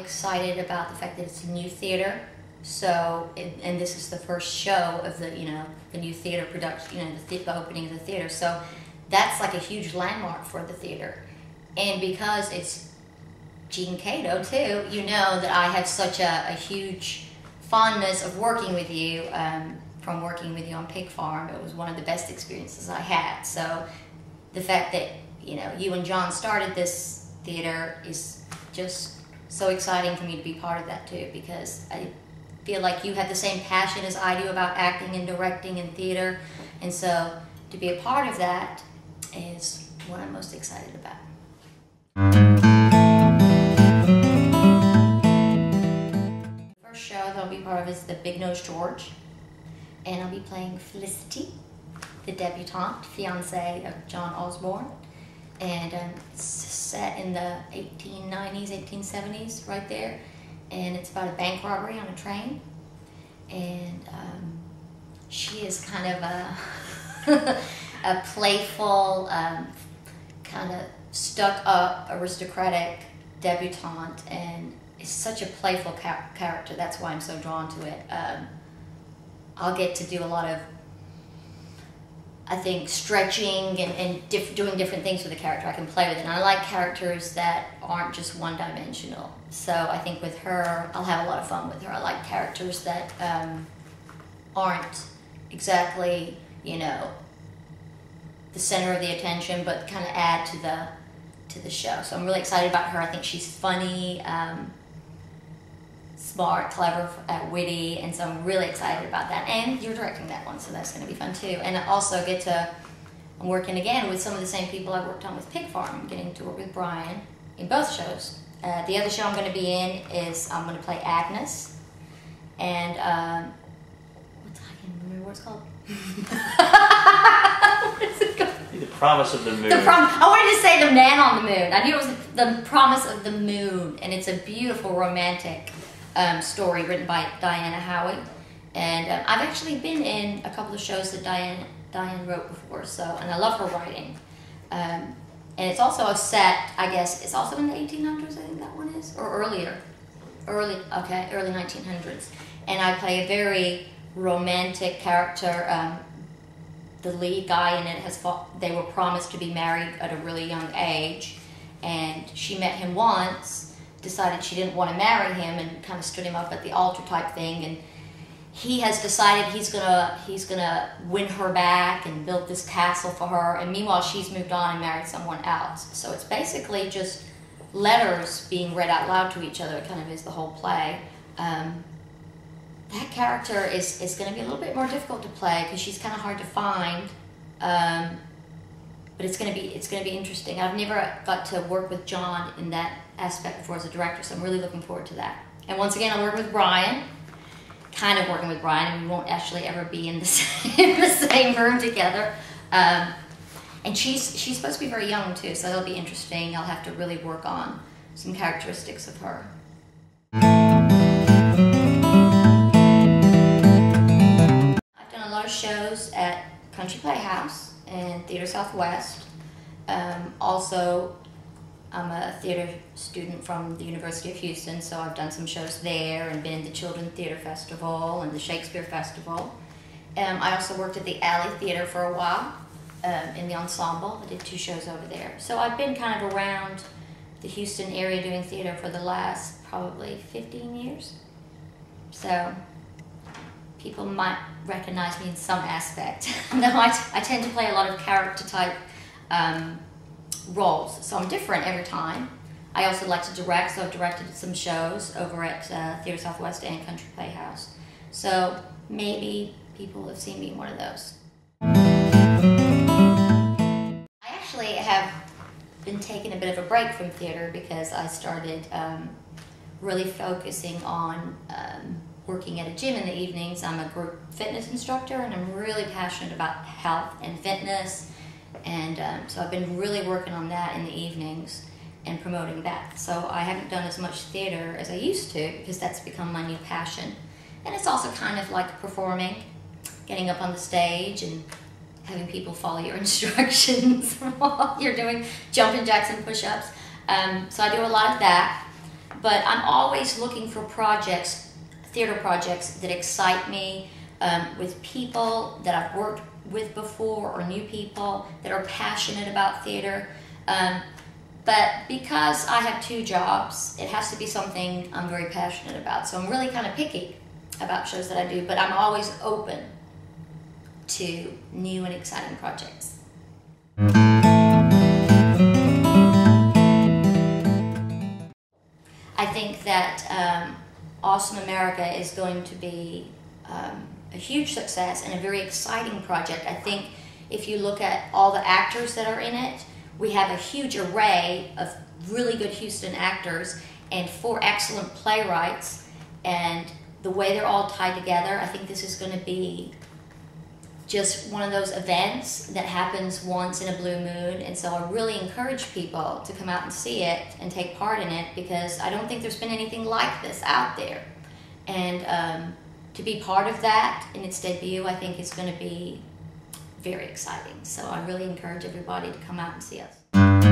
excited about the fact that it's a new theater. So, and this is the first show of the, the new theater production, the opening of the theater. So that's like a huge landmark for the theater. And because it's Gene Cato too, you know that I have such a huge fondness of working with you, from working with you on Pig Farm. It was one of the best experiences I had. So the fact that, you and John started this theater is just so exciting for me to be part of that too, because I feel like you have the same passion as I do about acting and directing and theater, and so to be a part of that is what I'm most excited about. The first show that I'll be part of is The Big Nose George, and I'll be playing Felicity, the debutante, fiancée of John Osborne, and it's set in the 1890s, 1870s, right there. And it's about a bank robbery on a train, and she is kind of a playful, kind of stuck-up, aristocratic debutante, and it's such a playful character. That's why I'm so drawn to it. I'll get to do a lot of, I think, stretching and doing different things with the character. I can play with it. And I like characters that aren't just one-dimensional. So I think with her, I'll have a lot of fun with her. I like characters that aren't exactly, the center of the attention, but kind of add to the show. So I'm really excited about her. I think she's funny, smart, clever, witty, and so I'm really excited about that. And you're directing that one, so that's going to be fun too. And I also I'm working again with some of the same people I worked on with Pig Farm. I'm getting to work with Brian in both shows. The other show I'm going to be in is I'm going to play Agnes, and I can't remember what it's called. What is it called? The Promise of the Moon. I wanted to say The Man on the Moon. I knew it was The Promise of the Moon, and it's a beautiful romantic story written by Diana Howie, and I've actually been in a couple of shows that Diane wrote before, and I love her writing, and it's also a set, I guess, it's also in the 1800s, I think that one is, or earlier, early 1900s, and I play a very romantic character. The lead guy in it they were promised to be married at a really young age, and she met him once, decided she didn't want to marry him, and kind of stood him up at the altar type thing, and he has decided he's gonna win her back and build this castle for her, and meanwhile she's moved on and married someone else. So it's basically just letters being read out loud to each other. It kind of is the whole play. That character is going to be a little bit more difficult to play because she's kind of hard to find, but it's going to be interesting. I've never got to work with John in that aspect before as a director, so I'm really looking forward to that. And once again, I'm working with Brian, and we won't actually ever be in the same room together. And she's supposed to be very young too, so that'll be interesting. I'll have to really work on some characteristics of her. Shows at Country Playhouse and Theater Southwest. Also, I'm a theater student from the University of Houston, so I've done some shows there and been to the Children's Theater Festival and the Shakespeare Festival. I also worked at the Alley Theater for a while in the ensemble. I did 2 shows over there. So I've been kind of around the Houston area doing theater for the last probably 15 years. So people might recognize me in some aspect. No, I tend to play a lot of character type roles, so I'm different every time. I also like to direct, so I've directed some shows over at Theater Southwest and Country Playhouse. So maybe people have seen me in one of those. I actually have been taking a bit of a break from theater because I started really focusing on working at a gym in the evenings. I'm a group fitness instructor, and I'm really passionate about health and fitness, and so I've been really working on that in the evenings and promoting that. So I haven't done as much theater as I used to because that's become my new passion. And it's also kind of like performing, getting up on the stage and having people follow your instructions while you're doing jumping jacks and push-ups. So I do a lot of that. But I'm always looking for projects, theater projects that excite me, with people that I've worked with before or new people that are passionate about theater. But because I have 2 jobs, it has to be something I'm very passionate about. So I'm really kind of picky about shows that I do, but I'm always open to new and exciting projects. I think that Awesome America is going to be a huge success and a very exciting project. I think if you look at all the actors that are in it, we have a huge array of really good Houston actors and 4 excellent playwrights, and the way they're all tied together, I think this is going to be just one of those events that happens once in a blue moon. And so I really encourage people to come out and see it and take part in it, because I don't think there's been anything like this out there. And to be part of that in its debut, I think is going to be very exciting. So I really encourage everybody to come out and see us.